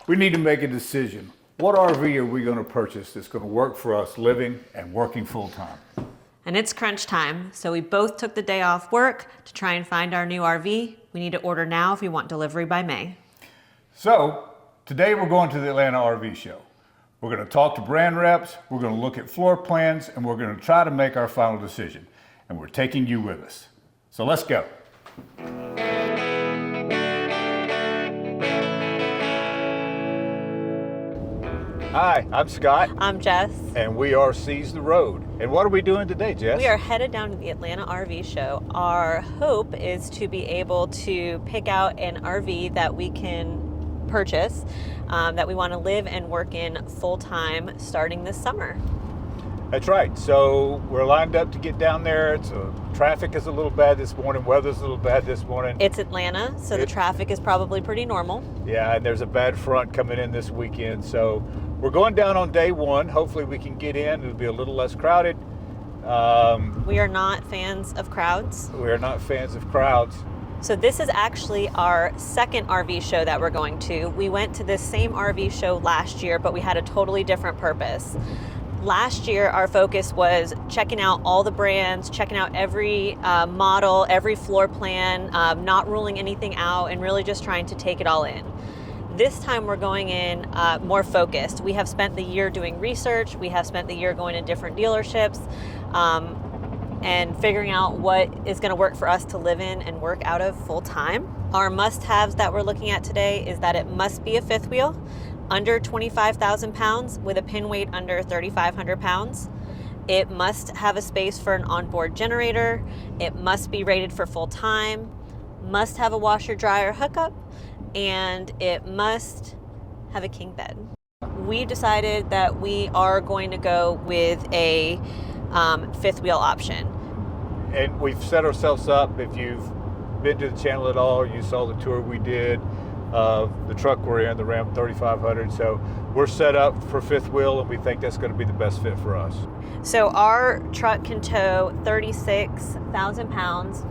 We need to make a decision. What RV are we going to purchase that's going to work for us living and working full time? And it's crunch time, so we both took the day off work to try and find our new RV. We need to order now if we want delivery by May. So today we're going to the Atlanta RV show. We're going to talk to brand reps, we're going to look at floor plans, and we're going to try to make our final decision. And we're taking you with us. So let's go. Hi, I'm Scott. I'm Jess. And we are Seize the Road. And what are we doing today, Jess? We are headed down to the Atlanta RV show. Our hope is to be able to pick out an RV that we can purchase, that we want to live and work in full time starting this summer. That's right. So we're lined up to get down there. Traffic is a little bad this morning. Weather's a little bad this morning. It's Atlanta, so the traffic is probably pretty normal. Yeah, and there's a bad front coming in this weekend. So we're going down on day one. Hopefully we can get in. It'll be a little less crowded. We are not fans of crowds. We are not fans of crowds. So this is actually our second RV show that we're going to. We went to this same RV show last year, but we had a totally different purpose. Last year, our focus was checking out all the brands, checking out every model, every floor plan, not ruling anything out, and really just trying to take it all in. This time we're going in more focused. We have spent the year doing research. We have spent the year going to different dealerships and figuring out what is going to work for us to live in and work out of full time. Our must-haves that we're looking at today is that it must be a fifth wheel, under 25,000 pounds with a pin weight under 3,500 pounds. It must have a space for an onboard generator. It must be rated for full time, must have a washer dryer hookup, and it must have a king bed. We decided that we are going to go with a fifth wheel option. And we've set ourselves up. If you've been to the channel at all, you saw the tour we did. The truck we're in, the Ram 3500. So we're set up for fifth wheel, and we think that's going to be the best fit for us. So our truck can tow 36,000 pounds,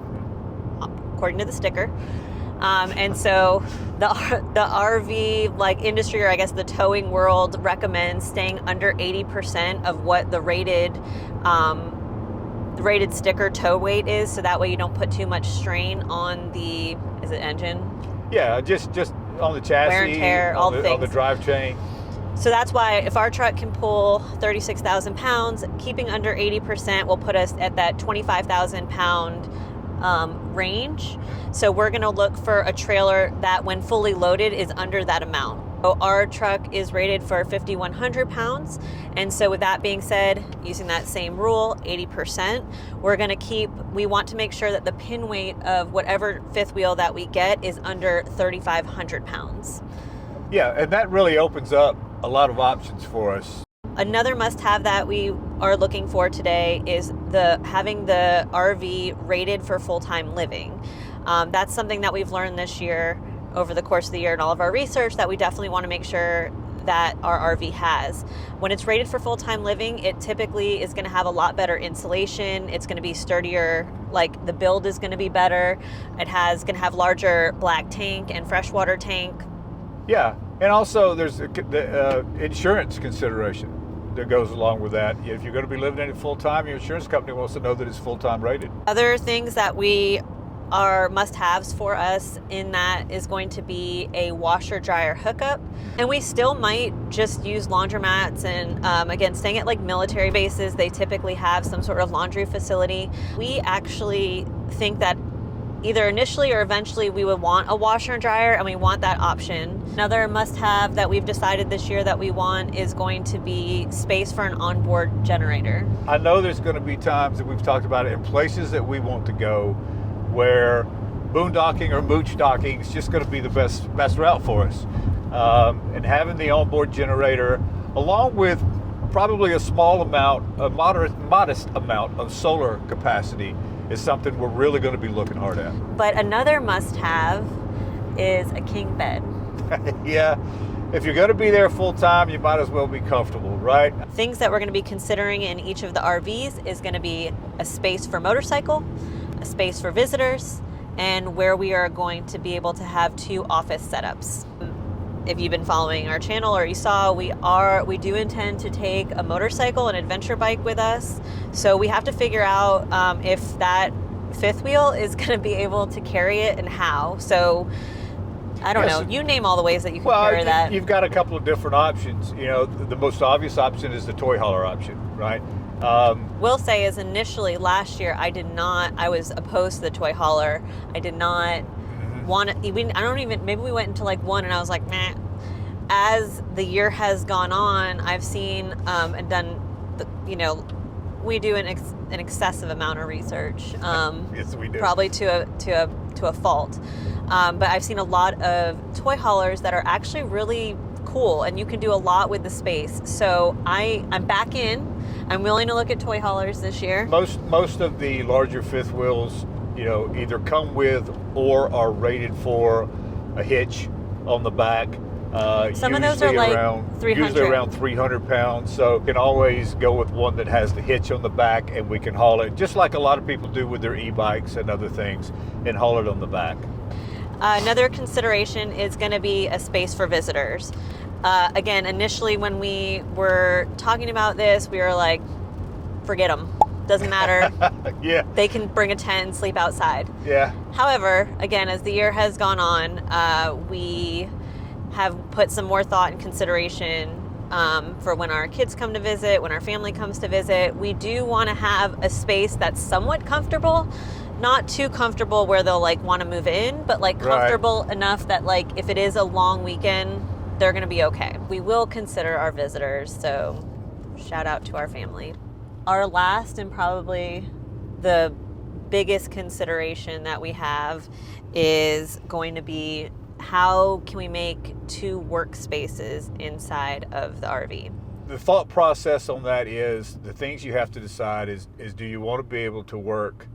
according to the sticker. And so the RV industry, or I guess the towing world, recommends staying under 80% of what the rated sticker tow weight is. So that way you don't put too much strain on the, is it engine? Yeah, just on the chassis, wear and tear, all the things. On the drivetrain. So that's why if our truck can pull 36,000 pounds, keeping under 80% will put us at that 25,000 pound range. So we're going to look for a trailer that, when fully loaded, is under that amount. So our truck is rated for 5,100 pounds. And so with that being said, using that same rule, 80%, we want to make sure that the pin weight of whatever fifth wheel that we get is under 3,500 pounds. Yeah, and that really opens up a lot of options for us. Another must-have that we are looking for today is having the RV rated for full-time living. That's something that we've learned this year over the course of the year and all of our research that we definitely want to make sure that our RV has. When it's rated for full-time living, it typically is going to have a lot better insulation. It's going to be sturdier, the build is going to be better. Going to have larger black tank and freshwater tank. Yeah, and also there's the insurance consideration that goes along with that. If you're going to be living in it full-time, your insurance company wants to know that it's full-time rated. Other things that are must-haves for us in that is going to be a washer dryer hookup, and we still might just use laundromats. And again, staying at military bases, they typically have some sort of laundry facility. We actually think that either initially or eventually we would want a washer and dryer, and we want that option. Another must-have that we've decided this year that we want is going to be space for an onboard generator. I know there's going to be times that we've talked about it in places that we want to go where boondocking or mooch docking is just going to be the best route for us. And having the onboard generator, along with probably a modest amount of solar capacity, is something we're really going to be looking hard at. But another must-have is a king bed. Yeah, if you're going to be there full time, you might as well be comfortable, right? Things that we're going to be considering in each of the RVs is going to be a space for motorcycle, a space for visitors, and where we are going to be able to have 2 office setups. if you've been following our channel or you saw, we do intend to take a motorcycle, an adventure bike with us. So we have to figure out if that fifth wheel is going to be able to carry it and how. So I don't know. You name all the ways that you can carry that. You've got a couple of different options. You know, the most obvious option is the toy hauler option, right? Will say is initially last year I was opposed to the toy hauler. I did not want to even, maybe we went into like one and I was like, nah. As the year has gone on, I've seen and done, we do an excessive amount of research. Yes, we do. Probably to a fault. But I've seen a lot of toy haulers that are actually really cool, and you can do a lot with the space. So I'm back in. I'm willing to look at toy haulers this year. Most of the larger fifth wheels, either come with or are rated for a hitch on the back. Some of those are like 300. Usually around 300 pounds. So you can always go with one that has the hitch on the back, and we can haul it just like a lot of people do with their e-bikes and other things, and haul it on the back. Another consideration is going to be a space for visitors. Again, initially when we were talking about this, we were like, forget them. Doesn't matter. Yeah. They can bring a tent and sleep outside. Yeah. However, again, as the year has gone on, we have put some more thought and consideration for when our kids come to visit, when our family comes to visit. We do want to have a space that's somewhat comfortable. Not too comfortable where they'll like want to move in, but like comfortable enough that like if it is a long weekend, they're going to be okay. We will consider our visitors, so shout out to our family. Our last and probably the biggest consideration that we have is going to be how can we make 2 workspaces inside of the RV? The thought process on that is the things you have to decide is do you want to be able to work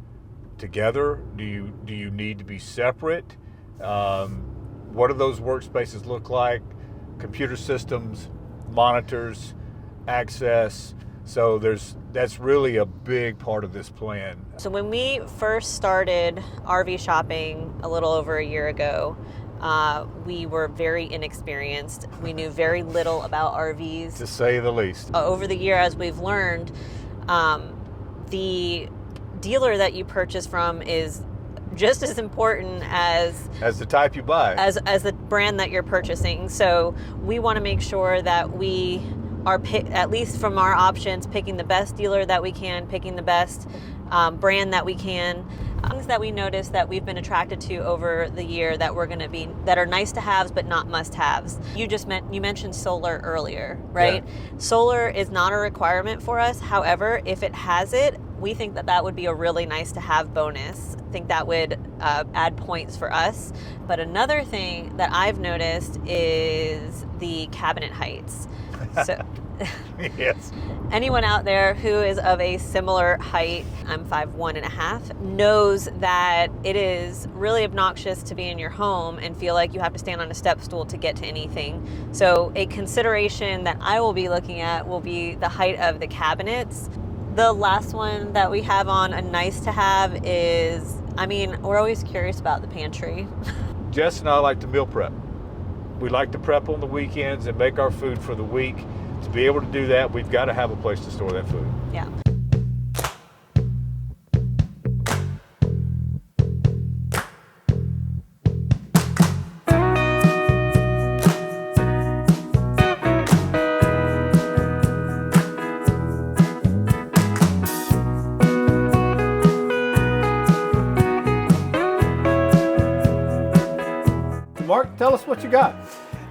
together? Do you need to be separate? What do those workspaces look like? Computer systems, monitors, access. So that's really a big part of this plan. So when we first started RV shopping a little over a year ago, we were very inexperienced. We knew very little about RVs. To say the least. Over the year, as we've learned, the dealer that you purchase from is just as important as the type you buy, as the brand that you're purchasing. So we want to make sure that we are, at least from our options, picking the best dealer that we can, picking the best brand that we can. Things that we noticed that we've been attracted to over the year that are nice to haves but not must haves. You mentioned solar earlier, right? Yeah. Solar is not a requirement for us. However, if it has it, we think that would be a really nice to have bonus. I think that would add points for us. But another thing that I've noticed is the cabinet heights. So yes. Anyone out there who is of a similar height, I'm 5'1.5", knows that it is really obnoxious to be in your home and feel like you have to stand on a step stool to get to anything. So a consideration that I will be looking at will be the height of the cabinets. The last one that we have on a nice to have is, we're always curious about the pantry. Jess and I like to meal prep. We like to prep on the weekends and make our food for the week. To be able to do that, we've got to have a place to store that food. Yeah. Mark, tell us what you got.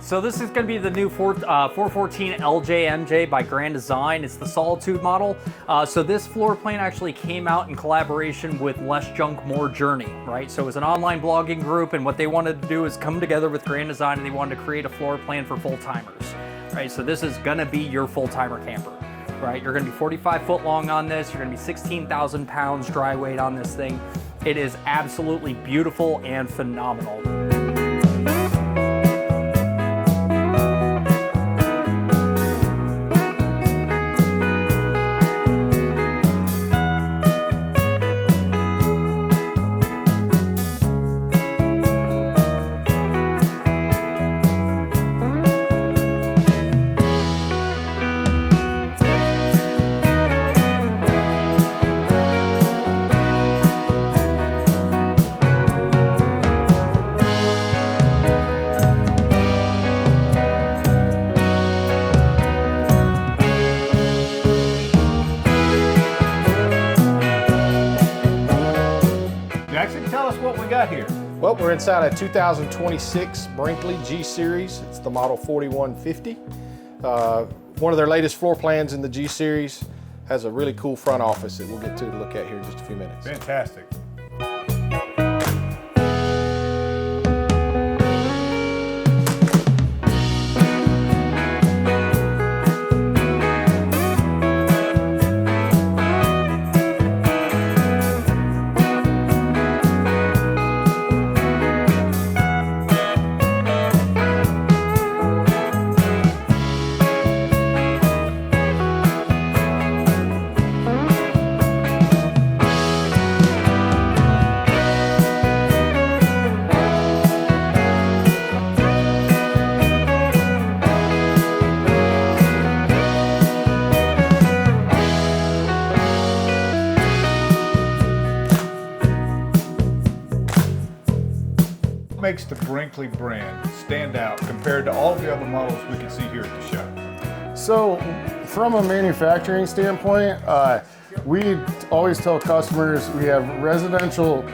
So this is going to be the new 414 LJMJ by Grand Design. It's the Solitude model. So this floor plan actually came out in collaboration with Less Junk, More Journey, right? So it was an online blogging group, and what they wanted to do is come together with Grand Design, and they wanted to create a floor plan for full-timers, right? So this is going to be your full-timer camper, right? You're going to be 45 foot long on this. You're going to be 16,000 pounds dry weight on this thing. It is absolutely beautiful and phenomenal. got here? Well, we're inside a 2026 Brinkley G Series. It's the model 4150. One of their latest floor plans in the G Series. Has a really cool front office that we'll get to look at here in just a few minutes. Fantastic. What makes the Brinkley brand stand out compared to all the other models we can see here at the show? So, from a manufacturing standpoint, we always tell customers we have residential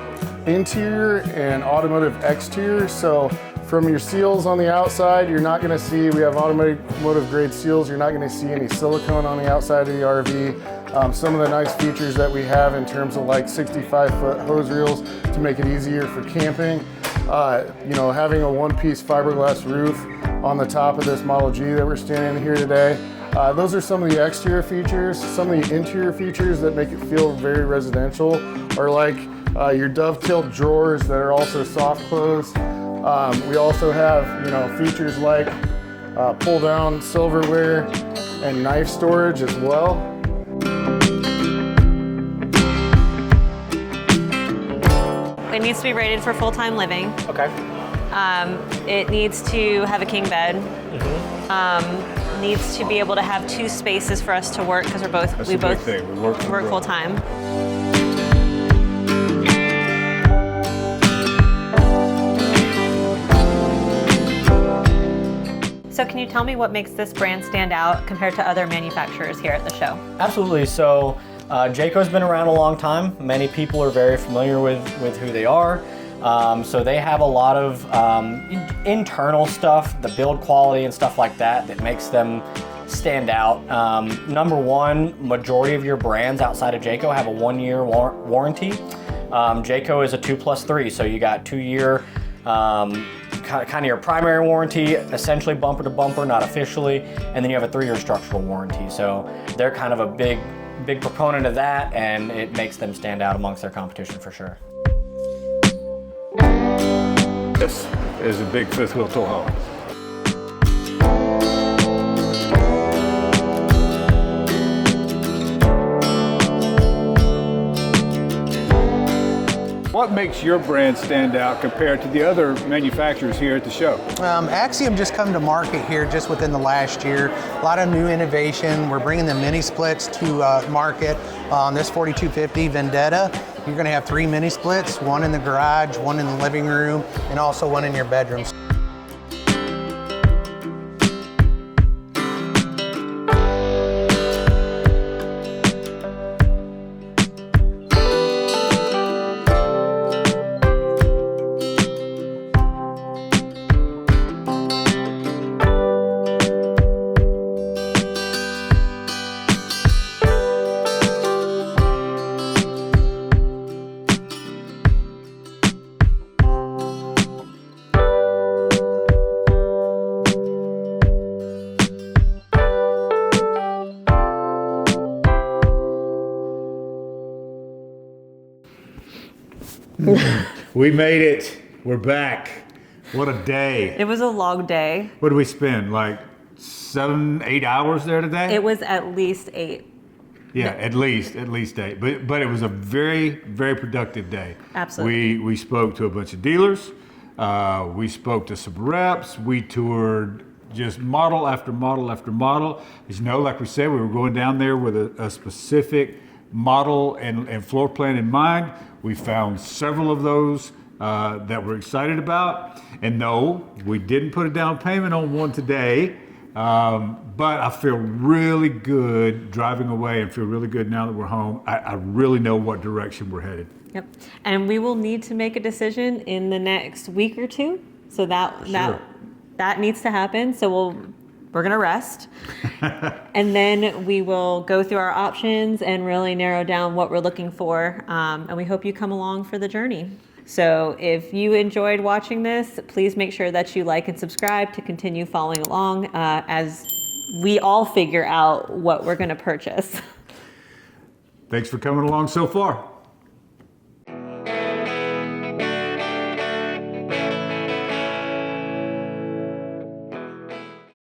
interior and automotive exterior. So, from your seals on the outside, you're not going to see, we have automotive grade seals, you're not going to see any silicone on the outside of the RV. Some of the nice features that we have in terms of like 65-foot hose reels to make it easier for camping. Having a one-piece fiberglass roof on the top of this Model G that we're standing here today. Those are some of the exterior features. Some of the interior features that make it feel very residential are like your dovetailed drawers that are also soft close. We also have, features like pull-down silverware and knife storage as well. It needs to be rated for full-time living. Okay. It needs to have a king bed. Needs to be able to have 2 spaces for us to work because we both work full-time. So can you tell me what makes this brand stand out compared to other manufacturers here at the show? Absolutely. So Jayco's been around a long time. Many people are very familiar with who they are. So they have a lot of internal stuff, the build quality and stuff like that makes them stand out. Number one, majority of your brands outside of Jayco have a 1-year warranty. Jayco is a 2+3, so you got 2-year kind of your primary warranty, essentially bumper to bumper, not officially, and then you have a 3-year structural warranty. So they're kind of a big proponent of that, and it makes them stand out amongst their competition for sure. This is a big fifth wheel tow haul. What makes your brand stand out compared to the other manufacturers here at the show? Axiom just come to market here just within the last year. A lot of new innovation. We're bringing the mini splits to market on this 4250 Vendetta. You're going to have 3 mini splits, 1 in the garage, 1 in the living room, and also 1 in your bedrooms. We made it. We're back. What a day. It was a long day. What did we spend? Like 7, 8 hours there today? It was at least 8. Yeah, at least 8. But it was a very, very productive day. Absolutely. We spoke to a bunch of dealers. We spoke to some reps. We toured just model after model after model. As you know, like we said, we were going down there with a specific model and floor plan in mind. We found several of those that we're excited about. And no, we didn't put a down payment on one today, but I feel really good driving away and feel really good now that we're home. I really know what direction we're headed. Yep. And we will need to make a decision in the next week or two. So that needs to happen. So we're going to rest. And then we will go through our options and really narrow down what we're looking for. And we hope you come along for the journey. So if you enjoyed watching this, please make sure that you like and subscribe to continue following along as we all figure out what we're going to purchase. Thanks for coming along so far.